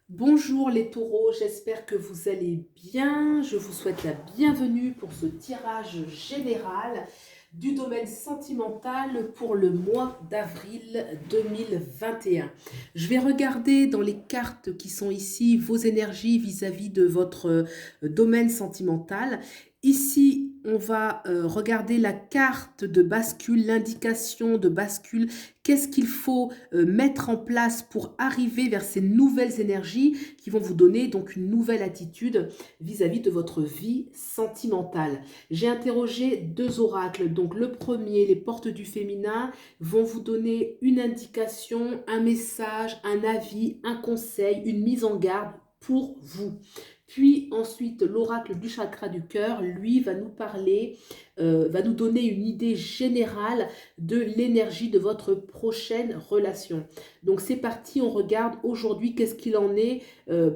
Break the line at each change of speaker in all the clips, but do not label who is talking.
Bonjour les taureaux, j'espère que vous allez bien. Je vous souhaite la bienvenue pour ce tirage général du domaine sentimental pour le mois d'avril 2021. Je vais regarder dans les cartes qui sont ici vos énergies vis-à-vis de votre domaine sentimental. Ici, on va regarder la carte de bascule, l'indication de bascule. Qu'est-ce qu'il faut mettre en place pour arriver vers ces nouvelles énergies qui vont vous donner donc une nouvelle attitude vis-à-vis de votre vie sentimentale. J'ai interrogé deux oracles. Donc le premier, les portes du féminin, vont vous donner une indication, un message, un avis, un conseil, une mise en garde pour vous. Puis ensuite, l'oracle du chakra du cœur, lui, va nous parler, va nous donner une idée générale de l'énergie de votre prochaine relation. Donc c'est parti, on regarde aujourd'hui qu'est-ce qu'il en est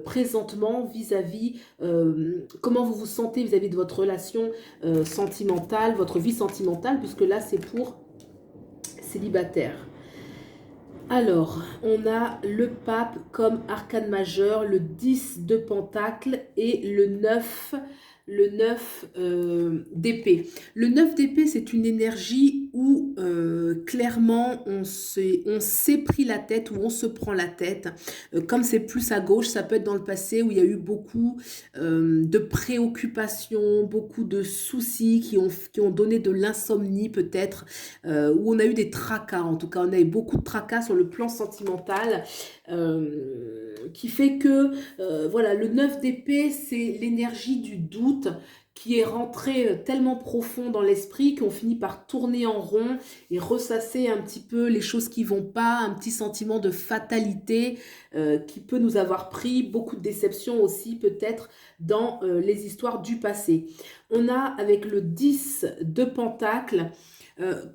présentement vis-à-vis, comment vous vous sentez vis-à-vis de votre relation sentimentale, votre vie sentimentale, puisque là c'est pour célibataire. Alors, on a le pape comme arcane majeur, le 10 de pentacle et le 9 d'épée. Le 9 d'épée, c'est une énergie où clairement on s'est pris la tête, où on se prend la tête. Comme c'est plus à gauche, ça peut être dans le passé où il y a eu beaucoup de préoccupations, beaucoup de soucis qui ont donné de l'insomnie peut-être, où on a eu des tracas, en tout cas on a eu beaucoup de tracas sur le plan sentimental, qui fait que voilà, le 9 d'épée, c'est l'énergie du doute qui est rentré tellement profond dans l'esprit qu'on finit par tourner en rond et ressasser un petit peu les choses qui vont pas, un petit sentiment de fatalité qui peut nous avoir pris, beaucoup de déceptions aussi peut-être dans les histoires du passé. On a avec le 10 de pentacle,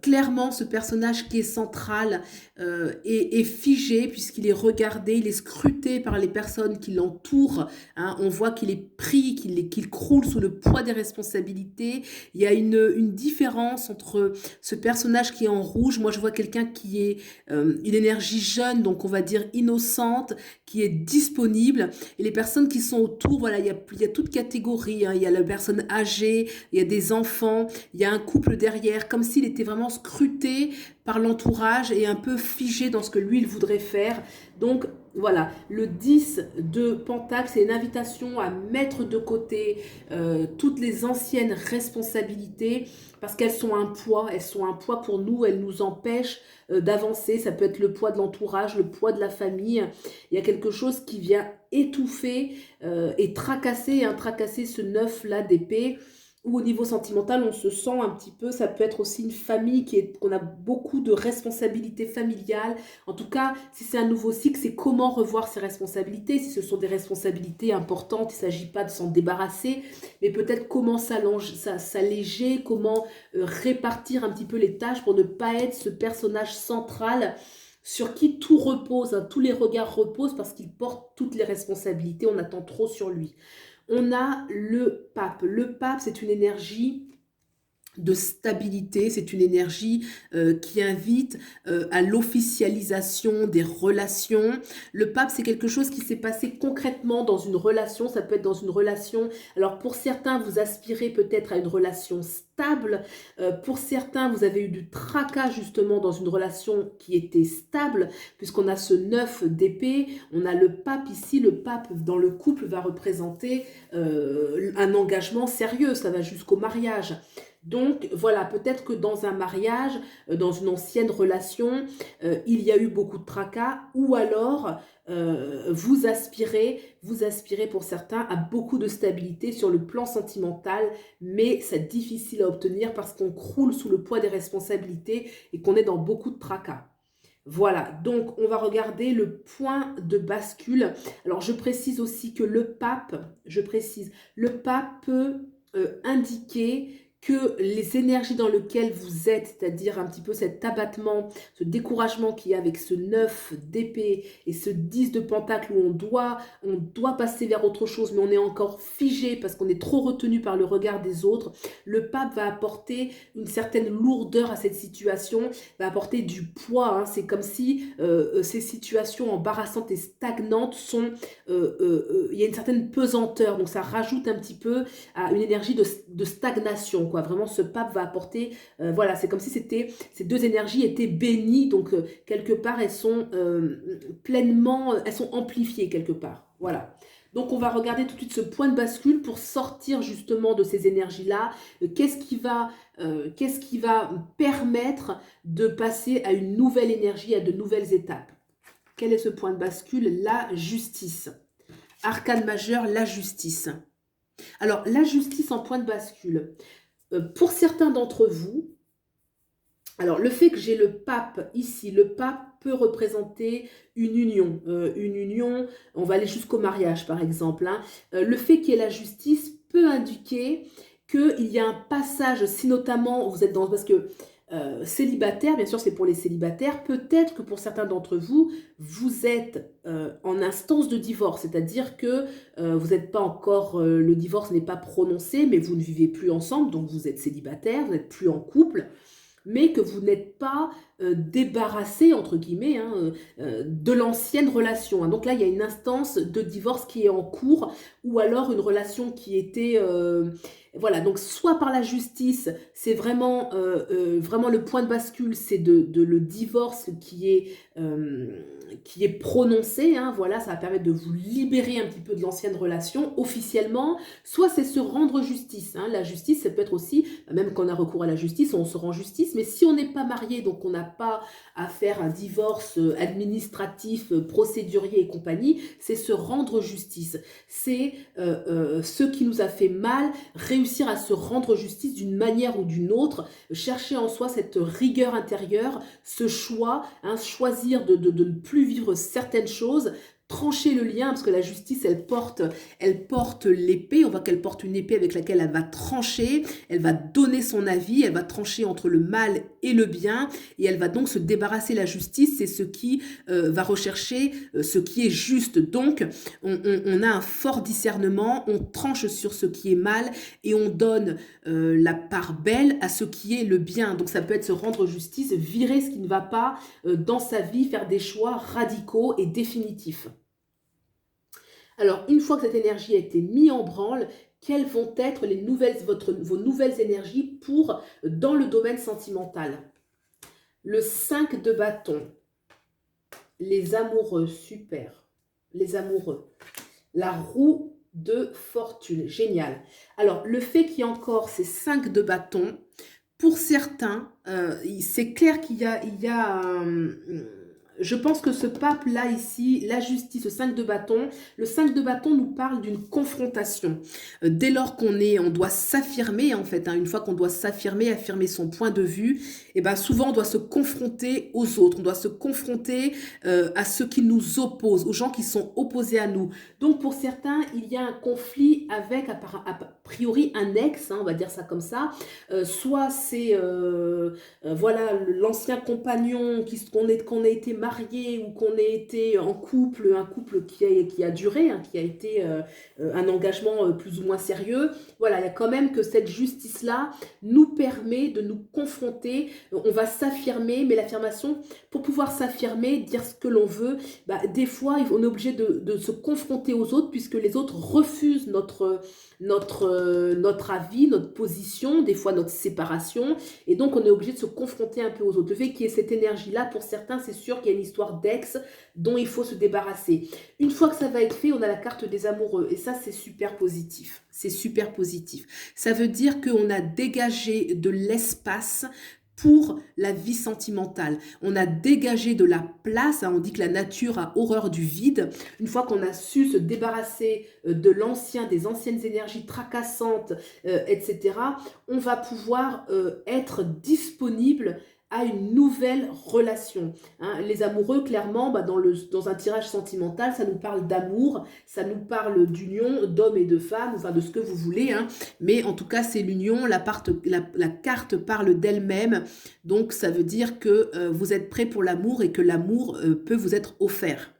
clairement, ce personnage qui est central est figé puisqu'il est regardé, il est scruté par les personnes qui l'entourent. Hein. On voit qu'il est pris, qu'il croule sous le poids des responsabilités. Il y a une différence entre ce personnage qui est en rouge. Moi, je vois quelqu'un qui est une énergie jeune, donc on va dire innocente, qui est disponible. Et les personnes qui sont autour, voilà, il y a toute catégorie. Hein. Il y a la personne âgée, il y a des enfants, il y a un couple derrière, comme s'il était vraiment scruté par l'entourage et un peu figé dans ce que lui, il voudrait faire. Donc, voilà, le 10 de Pentacle, c'est une invitation à mettre de côté toutes les anciennes responsabilités parce qu'elles sont un poids pour nous, elles nous empêchent d'avancer. Ça peut être le poids de l'entourage, le poids de la famille. Il y a quelque chose qui vient étouffer et tracasser ce 9 là d'épée, ou au niveau sentimental, on se sent un petit peu, ça peut être aussi une famille qu'on a beaucoup de responsabilités familiales. En tout cas, si c'est un nouveau cycle, c'est comment revoir ses responsabilités. Si ce sont des responsabilités importantes, il ne s'agit pas de s'en débarrasser, mais peut-être comment s'alléger, comment répartir un petit peu les tâches pour ne pas être ce personnage central sur qui tout repose, hein, tous les regards reposent parce qu'il porte toutes les responsabilités, on attend trop sur lui. On a le pape. Le pape, c'est une énergie de stabilité, c'est une énergie qui invite à l'officialisation des relations. Le pape, c'est quelque chose qui s'est passé concrètement dans une relation, ça peut être dans une relation, alors pour certains, vous aspirez peut-être à une relation stable, pour certains, vous avez eu du tracas justement dans une relation qui était stable, puisqu'on a ce 9 d'épée, on a le pape ici, le pape dans le couple va représenter un engagement sérieux, ça va jusqu'au mariage. Donc voilà, peut-être que dans un mariage, dans une ancienne relation, il y a eu beaucoup de tracas, ou alors vous aspirez pour certains à beaucoup de stabilité sur le plan sentimental, mais c'est difficile à obtenir parce qu'on croule sous le poids des responsabilités et qu'on est dans beaucoup de tracas. Voilà, donc on va regarder le point de bascule. Alors je précise aussi que le pape peut indiquer que les énergies dans lesquelles vous êtes, c'est-à-dire un petit peu cet abattement, ce découragement qu'il y a avec ce 9 d'épée et ce 10 de pentacle où on doit passer vers autre chose, mais on est encore figé parce qu'on est trop retenu par le regard des autres, le pape va apporter une certaine lourdeur à cette situation, va apporter du poids. Hein. C'est comme si ces situations embarrassantes et stagnantes sont... il y a une certaine pesanteur, donc ça rajoute un petit peu à une énergie de stagnation, quoi. Vraiment, ce pape va apporter... voilà, c'est comme si ces deux énergies étaient bénies, donc quelque part, elles sont pleinement... elles sont amplifiées quelque part. Voilà. Donc, on va regarder tout de suite ce point de bascule pour sortir justement de ces énergies-là. Qu'est-ce qui va permettre de passer à une nouvelle énergie, à de nouvelles étapes? Quel est ce point de bascule? La justice. Arcane majeur, la justice. Alors, la justice en point de bascule. Pour certains d'entre vous, alors le fait que j'ai le pape ici, le pape peut représenter une union, on va aller jusqu'au mariage par exemple. Hein. Le fait qu'il y ait la justice peut indiquer qu'il y a un passage, si notamment vous êtes dans... Parce que célibataire, bien sûr c'est pour les célibataires, peut-être que pour certains d'entre vous, vous êtes en instance de divorce, c'est-à-dire que vous n'êtes pas encore, le divorce n'est pas prononcé, mais vous ne vivez plus ensemble, donc vous êtes célibataire, vous n'êtes plus en couple, mais que vous n'êtes pas débarrassé, entre guillemets, hein, de l'ancienne relation. Hein. Donc là, il y a une instance de divorce qui est en cours, ou alors une relation qui était... voilà, donc soit par la justice, c'est vraiment, vraiment le point de bascule, c'est de le divorce qui est prononcé, hein, voilà, ça va permettre de vous libérer un petit peu de l'ancienne relation officiellement, soit c'est se rendre justice. Hein. La justice, ça peut être aussi, même quand on a recours à la justice, on se rend justice, mais si on n'est pas marié, donc on n'a pas à faire un divorce administratif, procédurier et compagnie, c'est se rendre justice. C'est ce qui nous a fait mal, réussir à se rendre justice d'une manière ou d'une autre, chercher en soi cette rigueur intérieure, ce choix, hein, choisir de ne plus vivre certaines choses, trancher le lien, parce que la justice, elle porte l'épée. On voit qu'elle porte une épée avec laquelle elle va trancher, elle va donner son avis, elle va trancher entre le mal et le bien, et elle va donc se débarrasser. La justice, c'est ce qui va rechercher ce qui est juste. Donc, on a un fort discernement, on tranche sur ce qui est mal, et on donne la part belle à ce qui est le bien. Donc, ça peut être se rendre justice, virer ce qui ne va pas dans sa vie, faire des choix radicaux et définitifs. Alors, une fois que cette énergie a été mise en branle, quelles vont être vos nouvelles énergies dans le domaine sentimental? Le 5 de bâton, les amoureux, super, les amoureux. La roue de fortune, génial. Alors, le fait qu'il y ait encore ces 5 de bâton, pour certains, c'est clair qu'il y a je pense que ce pape-là, ici, la justice, le 5 de bâton, le 5 de bâton nous parle d'une confrontation. Dès lors on doit s'affirmer, en fait, hein, une fois qu'on doit s'affirmer, affirmer son point de vue, et ben souvent on doit se confronter aux autres, on doit se confronter à ceux qui nous opposent, aux gens qui sont opposés à nous. Donc pour certains, il y a un conflit avec, a priori, un ex, hein, on va dire ça comme ça, soit c'est, voilà, l'ancien compagnon qu'on a été marié ou qu'on ait été en couple, un couple qui a duré, hein, qui a été un engagement plus ou moins sérieux. Voilà, il y a quand même que cette justice-là nous permet de nous confronter. On va s'affirmer, mais l'affirmation, pour pouvoir s'affirmer, dire ce que l'on veut, bah, des fois, on est obligé de se confronter aux autres puisque les autres refusent notre avis, notre position, des fois notre séparation, et donc on est obligé de se confronter un peu aux autres. Le fait qu'il y ait cette énergie-là, pour certains, c'est sûr qu'il y a une histoire d'ex dont il faut se débarrasser. Une fois que ça va être fait, on a la carte des amoureux, et ça, c'est super positif. C'est super positif. Ça veut dire qu'on a dégagé de l'espace pour la vie sentimentale. On a dégagé de la place, hein, on dit que la nature a horreur du vide. Une fois qu'on a su se débarrasser de l'ancien, des anciennes énergies tracassantes, etc., on va pouvoir être disponible à une nouvelle relation. Hein. Les amoureux, clairement, bah, dans un tirage sentimental, ça nous parle d'amour, ça nous parle d'union d'hommes et de femmes, enfin de ce que vous voulez, hein. Mais en tout cas, c'est l'union, la carte parle d'elle-même, donc ça veut dire que vous êtes prêt pour l'amour et que l'amour peut vous être offert.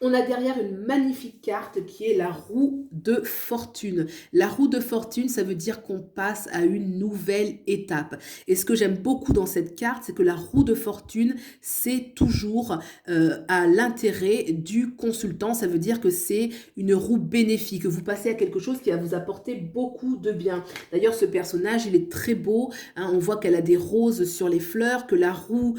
On a derrière une magnifique carte qui est la roue de fortune. La roue de fortune, ça veut dire qu'on passe à une nouvelle étape. Et ce que j'aime beaucoup dans cette carte, c'est que la roue de fortune, c'est toujours à l'intérêt du consultant. Ça veut dire que c'est une roue bénéfique. Vous passez à quelque chose qui va vous apporter beaucoup de bien. D'ailleurs, ce personnage, il est très beau. Hein, on voit qu'elle a des roses sur les fleurs, que la roue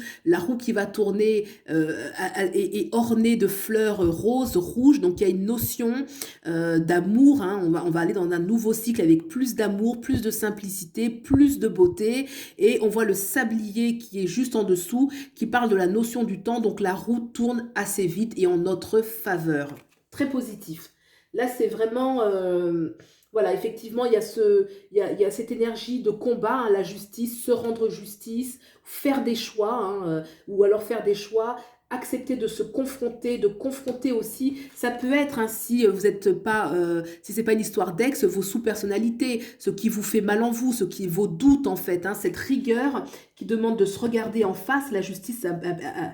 qui va tourner est ornée de fleurs rose, rouge, donc il y a une notion d'amour, hein. On va aller dans un nouveau cycle avec plus d'amour, plus de simplicité, plus de beauté, et on voit le sablier qui est juste en dessous, qui parle de la notion du temps, donc la roue tourne assez vite et en notre faveur. Très positif. Là, c'est vraiment... voilà, effectivement, il y a cette énergie de combat, hein, la justice, se rendre justice, faire des choix, hein, ou alors faire des choix, accepter de se confronter, de confronter aussi. Ça peut être, hein, si vous n'êtes pas, si c'est pas une histoire d'ex, vos sous-personnalités, ce qui vous fait mal en vous, vos doutes en fait, hein, cette rigueur qui demande de se regarder en face. La justice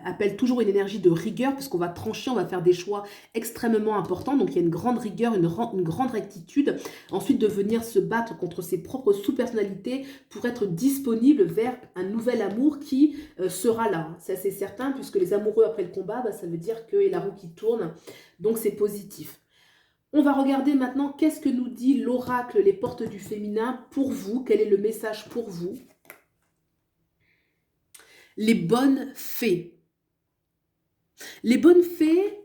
appelle toujours une énergie de rigueur puisqu'on va trancher, on va faire des choix extrêmement importants. Donc il y a une grande rigueur, une grande rectitude. Ensuite, de venir se battre contre ses propres sous-personnalités pour être disponible vers un nouvel amour qui sera là. C'est assez certain puisque les amoureux après le combat, bah, ça veut dire qu'il y a la roue qui tourne. Donc c'est positif. On va regarder maintenant qu'est-ce que nous dit l'oracle, les portes du féminin pour vous. Quel est le message pour vous? Les bonnes fées. Les bonnes fées,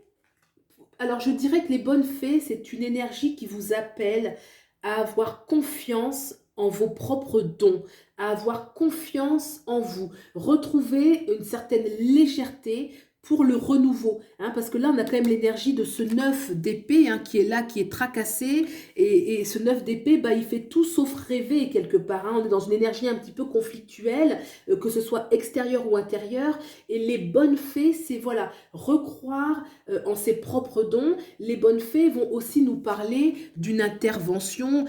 alors je dirais que les bonnes fées, c'est une énergie qui vous appelle à avoir confiance en vos propres dons, à avoir confiance en vous, retrouver une certaine légèreté pour le renouveau, hein, parce que là on a quand même l'énergie de ce 9 d'épée, hein, qui est là, qui est tracassé, et ce 9 d'épée, bah, il fait tout sauf rêver quelque part, hein. On est dans une énergie un petit peu conflictuelle, que ce soit extérieure ou intérieure, et les bonnes fées, c'est voilà, recroire en ses propres dons. Les bonnes fées vont aussi nous parler d'une intervention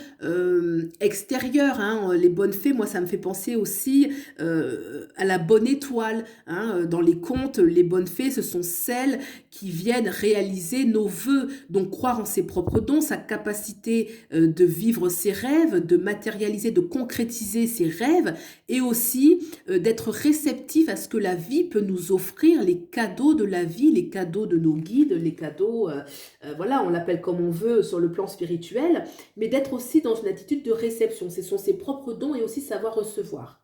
extérieure, hein. Les bonnes fées, moi ça me fait penser aussi à la bonne étoile, hein. Dans les contes, les bonnes fées, ce sont celles qui viennent réaliser nos vœux. Donc croire en ses propres dons, sa capacité de vivre ses rêves, de matérialiser, de concrétiser ses rêves, et aussi d'être réceptif à ce que la vie peut nous offrir, les cadeaux de la vie, les cadeaux de nos guides, les cadeaux, voilà, on l'appelle comme on veut sur le plan spirituel, mais d'être aussi dans une attitude de réception. Ce sont ses propres dons et aussi savoir recevoir.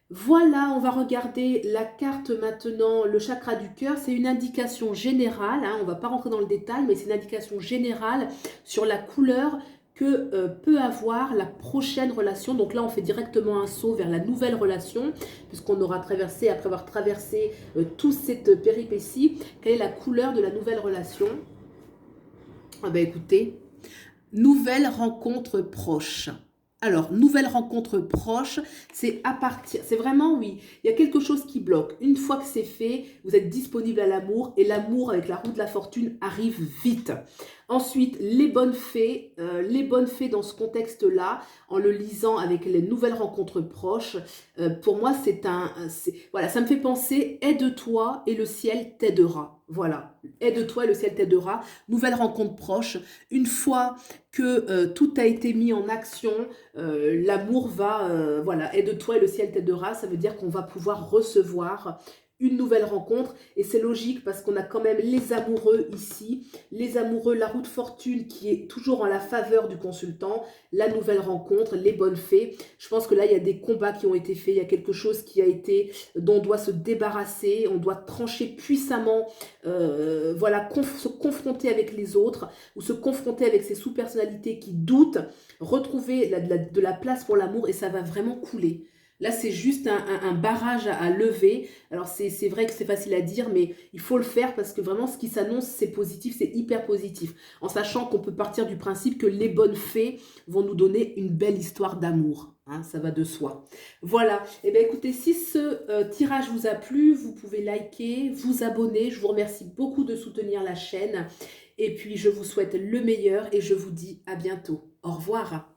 Voilà, on va regarder la carte maintenant, le chakra du cœur. C'est une indication générale, hein, on ne va pas rentrer dans le détail, mais c'est une indication générale sur la couleur que peut avoir la prochaine relation. Donc là, on fait directement un saut vers la nouvelle relation, puisqu'on aura traversé, après avoir traversé toute cette péripétie, quelle est la couleur de la nouvelle relation? Ah ben écoutez, nouvelle rencontre proche. Alors, nouvelle rencontre proche, c'est vraiment, oui, il y a quelque chose qui bloque. Une fois que c'est fait, vous êtes disponible à l'amour, et l'amour avec la roue de la fortune arrive vite. Ensuite, les bonnes fées dans ce contexte-là, en le lisant avec les nouvelles rencontres proches, pour moi, voilà, ça me fait penser, aide-toi et le ciel t'aidera. Voilà, aide-toi et le ciel t'aidera. Nouvelle rencontre proche. Une fois que tout a été mis en action, l'amour va, voilà, aide-toi et le ciel t'aidera. Ça veut dire qu'on va pouvoir recevoir une nouvelle rencontre, et c'est logique parce qu'on a quand même les amoureux ici, les amoureux, la roue de fortune qui est toujours en la faveur du consultant, la nouvelle rencontre, les bonnes fées. Je pense que là il y a des combats qui ont été faits, il y a quelque chose qui a été, dont on doit se débarrasser, on doit trancher puissamment, voilà, se confronter avec les autres, ou se confronter avec ses sous-personnalités qui doutent, retrouver de la place pour l'amour, et ça va vraiment couler. Là, c'est juste un barrage à lever. Alors, c'est vrai que c'est facile à dire, mais il faut le faire parce que vraiment, ce qui s'annonce, c'est positif, c'est hyper positif. En sachant qu'on peut partir du principe que les bonnes fées vont nous donner une belle histoire d'amour. hein, ça va de soi. Voilà, et bien écoutez, si ce tirage vous a plu, vous pouvez liker, vous abonner. Je vous remercie beaucoup de soutenir la chaîne. Et puis, je vous souhaite le meilleur et je vous dis à bientôt. Au revoir.